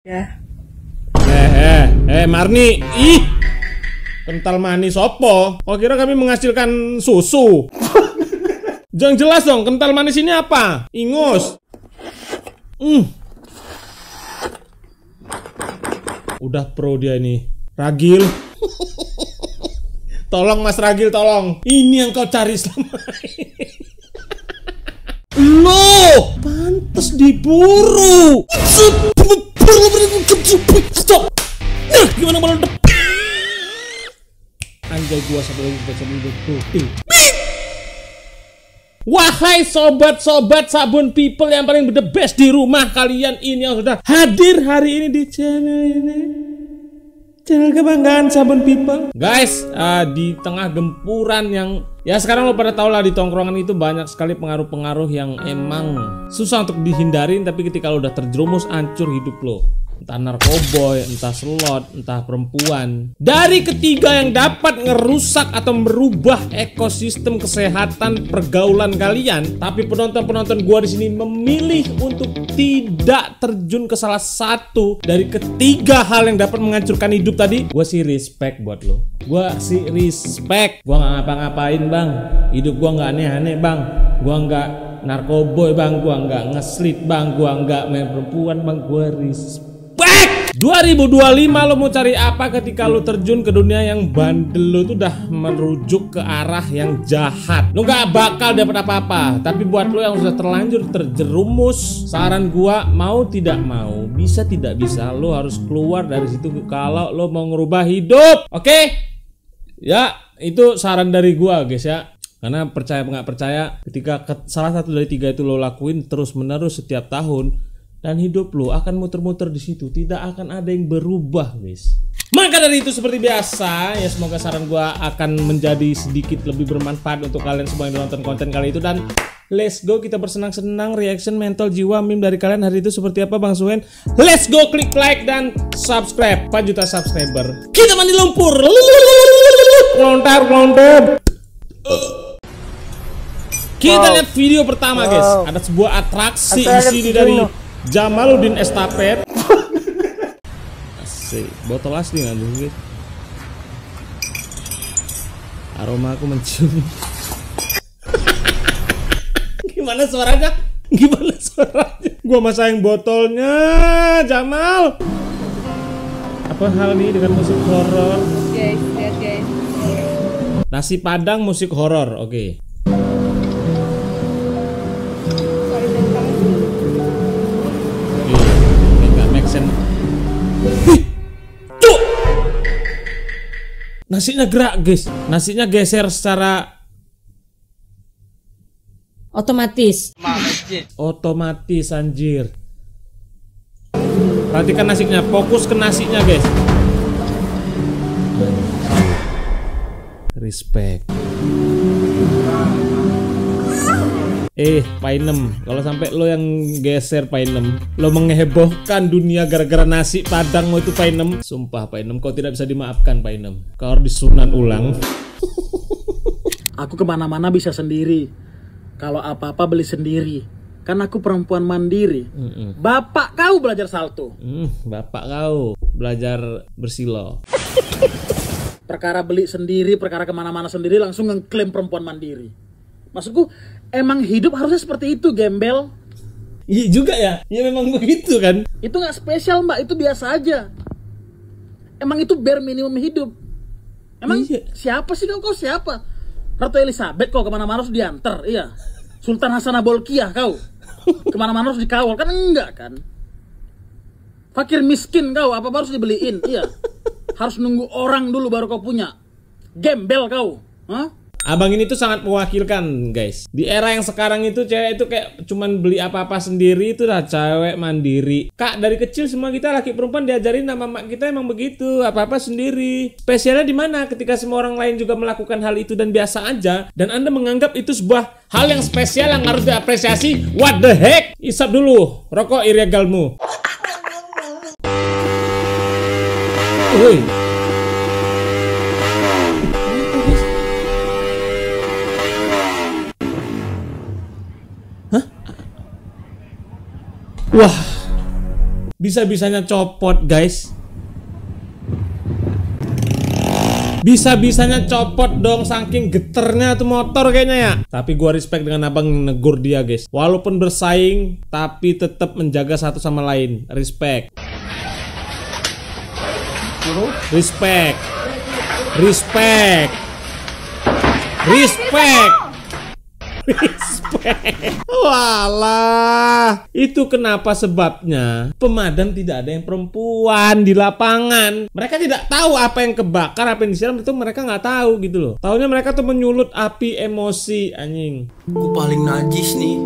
Ya. Marni, ih, kental manis opo? Oh kira kami menghasilkan susu. Jangan jelas dong, kental manis ini apa? Ingus. Udah pro dia ini. Ragil. Tolong Mas Ragil, tolong. Ini yang kau cari selama ini. Loh, pantes diburu. Stop. Gimana malah anjay gua satu lagi tuh. Wahai sobat-sobat sabun people yang paling the best di rumah kalian ini yang sudah hadir hari ini di channel ini. Channel kebanggaan sabun people. Guys, di tengah gempuran yang ya sekarang lo pada tau lah, di tongkrongan itu banyak sekali pengaruh-pengaruh yang emang susah untuk dihindarin, tapi ketika lo udah terjerumus hancur hidup lo. Entah narkoboy, entah slot, entah perempuan. Dari ketiga yang dapat ngerusak atau merubah ekosistem kesehatan pergaulan kalian, tapi penonton-penonton gua di sini memilih untuk tidak terjun ke salah satu dari ketiga hal yang dapat menghancurkan hidup tadi. Gua sih respect buat lo. Gua sih respect. Gua nggak ngapa-ngapain bang. Hidup gua nggak aneh-aneh bang. Gua nggak narkoboy bang. Gua nggak ngeslit bang. Gua nggak main perempuan bang. Gua respect. 2025 lo mau cari apa ketika lo terjun ke dunia yang bandel? Lo tuh udah merujuk ke arah yang jahat. Lo gak bakal dapat apa-apa. Tapi buat lo yang sudah terlanjur terjerumus, saran gua mau tidak mau, bisa tidak bisa, lo harus keluar dari situ kalau lo mau ngerubah hidup. Oke? Ya, itu saran dari gua guys ya. Karena percaya nggak percaya, ketika salah satu dari tiga itu lo lakuin terus menerus setiap tahun, dan hidup lo akan muter-muter di situ, tidak akan ada yang berubah, guys. Maka dari itu seperti biasa, ya semoga saran gua akan menjadi sedikit lebih bermanfaat untuk kalian semua yang nonton konten kali itu. Dan let's go, kita bersenang-senang, reaction, mental, jiwa, meme dari kalian hari itu seperti apa Bang Suhen. Let's go, klik like dan subscribe. 4 juta subscriber, kita mandi lumpur. Lontar. Kita lihat video pertama guys. Ada sebuah atraksi di sini dari Jamaluddin Estafet. Asik, botol asli nggak tuh guys? Aroma aku mencium. Gimana suaranya? Gua masain botolnya, Jamal. Apa hal nih dengan musik horor? Guys, lihat guys. Nasi Padang musik horor, oke. Nasinya gerak guys, nasinya geser secara otomatis anjir. Perhatikan nasinya, fokus ke nasinya guys. Respect. Painem, kalau sampai lo yang geser Painem, lo menghebohkan dunia gara-gara nasi padangmu itu Painem. Sumpah Painem, kau tidak bisa dimaafkan Painem. Kau harus disunan ulang. Aku kemana-mana bisa sendiri. Kalau apa-apa beli sendiri. Kan aku perempuan mandiri. Bapak kau belajar salto. Bapak kau belajar bersilo. Perkara beli sendiri, perkara kemana-mana sendiri, langsung ngeklaim perempuan mandiri. Maksudku, emang hidup harusnya seperti itu, gembel. Iya juga ya, ya memang begitu kan. Itu gak spesial mbak, itu biasa aja. Emang itu bare minimum hidup. Emang iya. Siapa sih kau siapa? Ratu Elizabeth kau kemana-mana harus diantar, iya. Sultan Hasanah Bolkiah kau kemana-mana harus dikawal, kan enggak kan. Fakir miskin kau, apa-apa harus dibeliin, iya. Harus nunggu orang dulu baru kau punya. Gembel kau, hah? Abang ini tuh sangat mewakilkan guys. Di era yang sekarang itu cewek itu kayak cuman beli apa-apa sendiri, itu udah cewek mandiri. Kak, dari kecil semua kita laki perempuan diajarin sama mak kita emang begitu, apa-apa sendiri. Spesialnya di mana ketika semua orang lain juga melakukan hal itu dan biasa aja, dan Anda menganggap itu sebuah hal yang spesial yang harus diapresiasi. What the heck? Isap dulu rokok ilegalmu. Woi. Wah, Bisa-bisanya copot, guys. Bisa-bisanya copot dong, saking geternya tuh motor kayaknya ya. Tapi gua respect dengan abang yang negur dia, guys. Walaupun bersaing, tapi tetap menjaga satu sama lain. Respect. Respect. Respect. Respect. Respect. Walah, itu kenapa sebabnya pemadam tidak ada yang perempuan di lapangan. Mereka tidak tahu apa yang kebakar, apa yang disiram, itu mereka nggak tahu gitu loh. Taunya mereka tuh menyulut api emosi, anjing. Gue paling najis nih.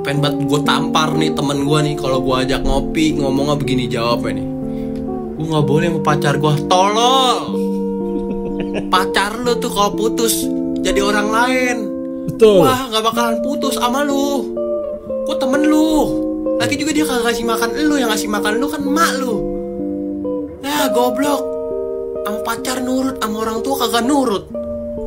Pengen banget gue tampar nih temen gue nih kalau gue ajak ngopi ngomongnya begini jawabnya nih. Gue nggak boleh sama pacar gue, tolol. Pacar lu tuh kalau putus jadi orang lain. Betul. Wah, gak bakalan putus sama lu. Gue temen lu. Lagi juga dia kagak kasih makan lu, yang ngasih makan lu kan emak lu. Ya goblok. Sama pacar nurut, sama orang tua kagak nurut.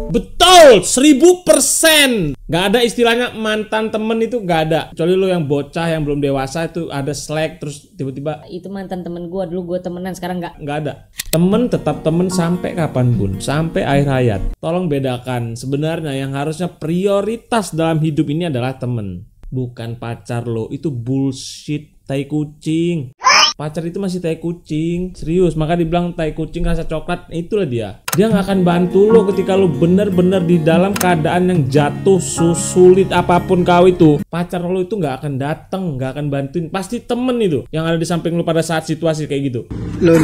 Betul, 1000%. Gak ada istilahnya mantan temen itu, gak ada. Kecuali lu yang bocah, yang belum dewasa itu ada slack, terus tiba-tiba itu mantan temen gue, dulu gue temenan, sekarang nggak ada. Temen tetap temen sampai kapanpun, sampai akhir hayat. Tolong bedakan, sebenarnya yang harusnya prioritas dalam hidup ini adalah temen, bukan pacar lo. Itu bullshit, tai kucing. Pacar itu masih tai kucing, serius. Maka dibilang tai kucing rasa coklat, itulah dia. Dia nggak akan bantu lo ketika lo bener-bener di dalam keadaan yang jatuh, sulit apapun kau itu. Pacar lo itu nggak akan datang, nggak akan bantuin. Pasti temen itu yang ada di samping lo pada saat situasi kayak gitu. Lo.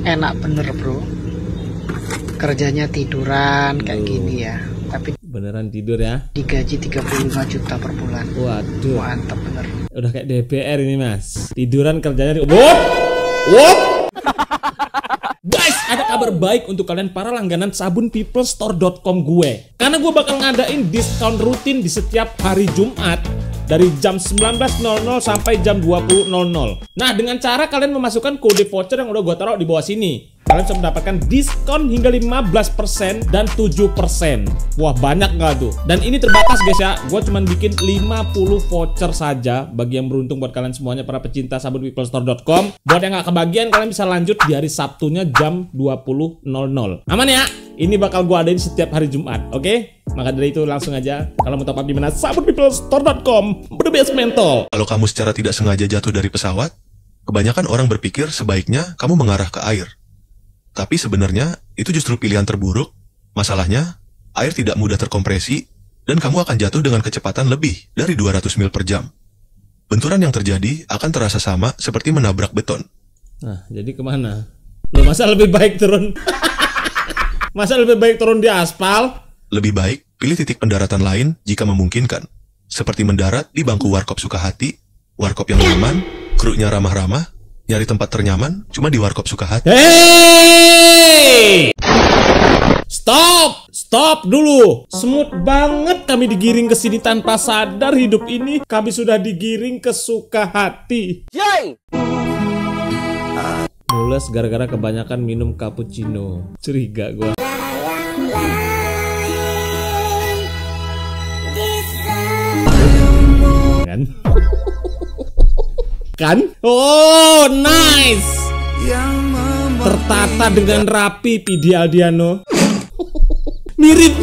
Enak bener bro. Kerjanya tiduran kayak gini ya. Tapi beneran tidur ya? digaji 35 juta per bulan. Waduh, mantap bener. Udah kayak DPR ini mas. Tiduran kerjanya di... Wop. Guys, ada kabar baik untuk kalian para langganan sabun peoplestore.com gue. Karena gue bakal ngadain diskon rutin di setiap hari Jumat dari jam 19.00 sampai jam 20.00. Nah, dengan cara kalian memasukkan kode voucher yang udah gue taruh di bawah sini, kalian bisa mendapatkan diskon hingga 15% dan 7%. Wah, banyak nggak tuh? Dan ini terbatas guys ya. Gue cuman bikin 50 voucher saja bagi yang beruntung buat kalian semuanya para pecinta sabun peoplestore.com. Buat yang nggak kebagian, kalian bisa lanjut di hari Sabtunya jam 20.00. Aman ya? Ini bakal gue adain setiap hari Jumat, oke? Maka dari itu langsung aja kalau mau top up di mana sabunpeoplestore.com, the best mental. Kalau kamu secara tidak sengaja jatuh dari pesawat, kebanyakan orang berpikir sebaiknya kamu mengarah ke air. Tapi sebenarnya itu justru pilihan terburuk. Masalahnya, air tidak mudah terkompresi dan kamu akan jatuh dengan kecepatan lebih dari 200 mil per jam. Benturan yang terjadi akan terasa sama seperti menabrak beton. Nah, jadi kemana? Loh, masa lebih baik turun? Masa lebih baik turun di aspal? Lebih baik pilih titik pendaratan lain jika memungkinkan. Seperti mendarat di bangku warkop Sukahati, warkop yang nyaman, krunya ramah-ramah, nyari tempat ternyaman cuma di warkop Sukahati. Hey! Stop dulu. Smooth banget kami digiring ke sini tanpa sadar hidup ini kami sudah digiring ke Sukahati. Yay! Mules gara-gara kebanyakan minum cappuccino. Curiga gua. Kan? Kan? Oh, nice. Tertata dengan rapi Pidi Aldiano. Mirip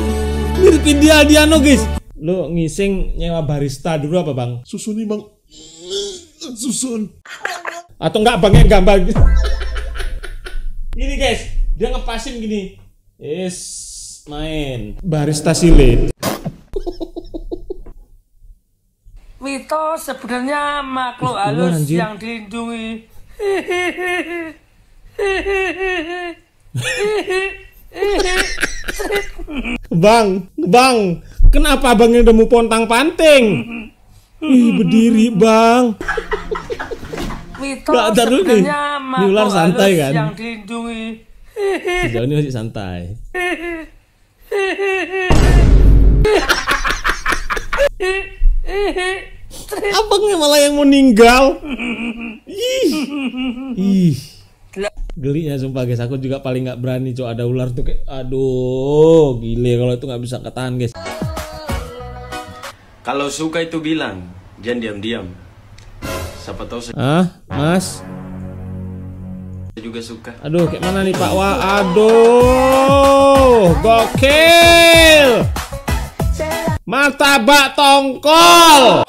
Pidi Aldiano, guys. Lo ngising nyewa barista dulu apa, Bang? Susun nih, Bang. Susun. Atau enggak Bang yang gambar gitu. Gini, guys. Dia ngepasin gini. Main barista silet. Wito sebenarnya makhluk halus yang dilindungi. Bang, kenapa abangnya udah mau pontang-panting? Ih, berdiri, Bang. Wito dulu nih. Ini ular santai kan? Yang dilindungi. Sejauh ini masih santai. Abangnya malah yang mau ninggal. Ih. Gelinya sumpah guys, aku juga paling nggak berani coba ada ular tuh kayak aduh gile kalau itu nggak bisa ketahan guys. Kalau suka itu bilang, jangan diam-diam. Siapa tahu saya Mas? juga suka. Aduh, kayak mana nih Pak? Wah, aduh, gokil. Martabak tongkol.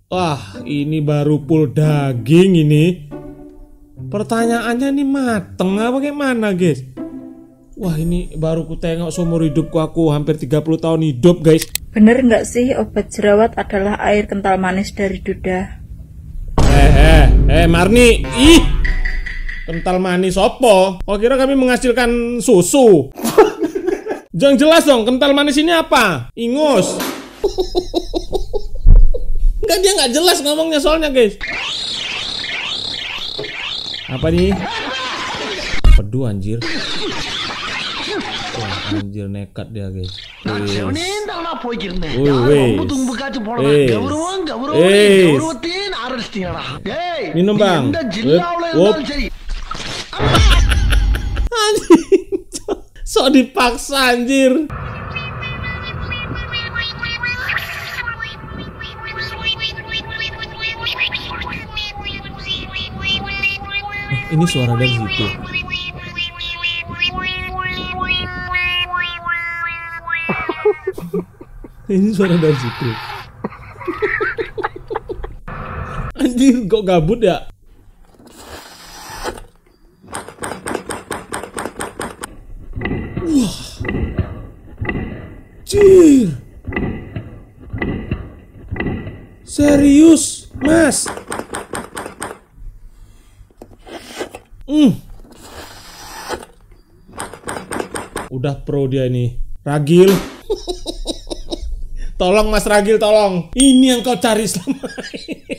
Wah, ini baru full daging ini. Pertanyaannya nih mateng apa kayak mana, guys? Wah, ini baru ku tengok seumur hidupku, aku hampir 30 tahun hidup, guys. Bener nggak sih obat jerawat adalah air kental manis dari duda? Marni, ih, kental manis opo? Kok kira kami menghasilkan susu? Jangan jelas dong, kental manis ini apa? Ingus. Enggak, dia nggak jelas ngomongnya soalnya, guys. Apa nih? Pedu anjir. Wah, anjir nekat dia, guys. Minum bang. Anjir, sok dipaksa anjir. Ini suara dari situ. Ini suara dari situ. Anjir, kok gabut ya? Wah, Cir, serius, Mas? Udah pro dia ini. Ragil. Tolong Mas Ragil, tolong. Ini yang kau cari selama ini.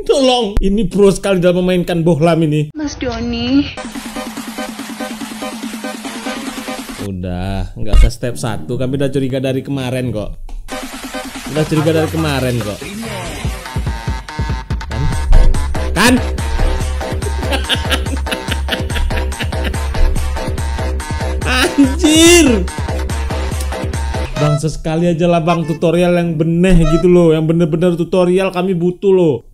Tolong. Ini pro sekali dalam memainkan bohlam ini. Mas Doni. Udah, nggak usah step 1. Kami udah curiga dari kemarin kok. Kan? Anjir. Bang, sesekali aja lah bang, tutorial yang bener gitu loh. Yang bener-bener tutorial kami butuh loh.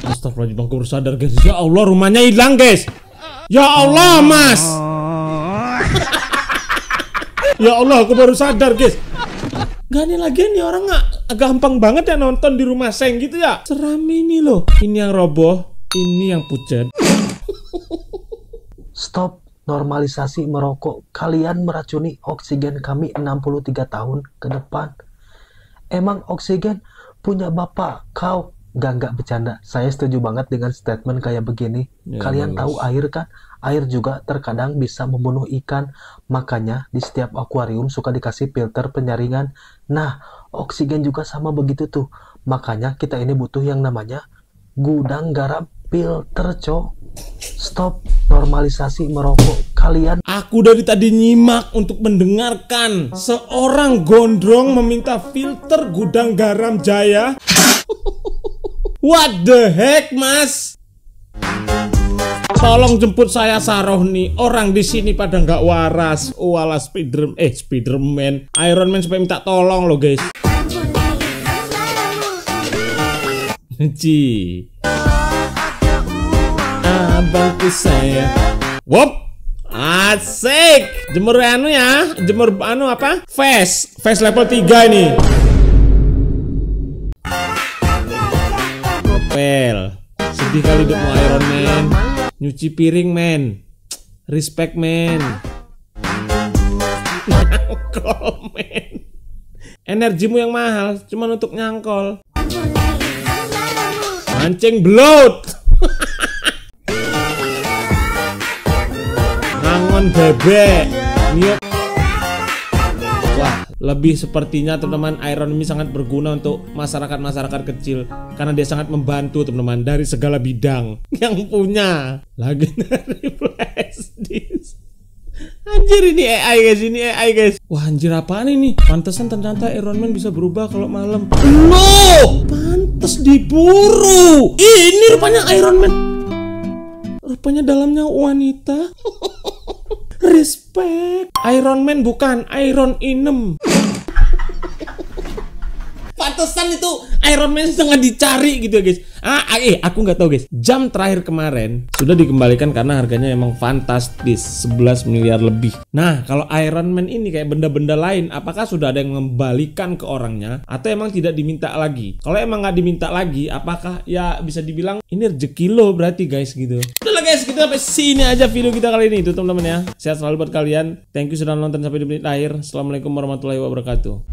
Astagfirullahaladzim, bang, aku baru sadar guys. Ya Allah, rumahnya hilang guys. Ya Allah, Mas. Ya Allah, aku baru sadar guys. Gak, nih lagi nih orang gak gampang banget ya nonton di rumah seng gitu ya. Seram ini loh. Ini yang roboh, ini yang pucat. Stop normalisasi merokok. Kalian meracuni oksigen kami 63 tahun ke depan. Emang oksigen punya bapak kau? Gak bercanda. Saya setuju banget dengan statement kayak begini. Ya, kalian bagus. tahu air kan? Air juga terkadang bisa membunuh ikan. Makanya di setiap akuarium suka dikasih filter penyaringan. Nah, oksigen juga sama begitu tuh. Makanya kita ini butuh yang namanya gudang garam filter, cok. Stop normalisasi merokok. Kalian. Aku dari tadi nyimak untuk mendengarkan seorang gondrong meminta filter gudang garam Jaya. What the heck, Mas? Tolong jemput saya Saroh nih. Orang di sini pada nggak waras. Walah Spiderman, Iron Man supaya minta tolong loh, guys. Ci. Abangku saya. Wop. Asik. Jemur anu ya. Jemur anu apa? Face level 3 ini. Gopel. Sedih kali hidupmu Iron Man. Nyuci piring, men. Respect, men. Nyangkol, men. Energimu yang mahal cuman untuk nyangkol. Mancing belut. Ngangon bebek. Niok. Wah, lebih sepertinya teman-teman Iron Man sangat berguna untuk masyarakat kecil karena dia sangat membantu teman-teman dari segala bidang yang punya. Lagi dari flash disk. Anjir, ini AI guys. Wah, anjir apaan ini? Pantesan ternyata Iron Man bisa berubah kalau malam. Loh, pantes diburu. Ini rupanya Iron Man. Rupanya dalamnya wanita. Respect. Iron Man bukan Iron Inem. Pantesan itu Iron Man setengah dicari gitu ya guys. Aku nggak tahu guys. Jam terakhir kemarin sudah dikembalikan karena harganya emang fantastis, 11 miliar lebih. Nah kalau Iron Man ini kayak benda-benda lain, apakah sudah ada yang mengembalikan ke orangnya atau emang tidak diminta lagi? Kalau emang nggak diminta lagi, apakah ya bisa dibilang ini rezeki lo berarti guys gitu. Udah lah guys, kita sampai sini aja video kita kali ini. Itu teman-teman ya. Sehat selalu buat kalian. Thank you sudah nonton sampai di menit akhir. Assalamualaikum warahmatullahi wabarakatuh.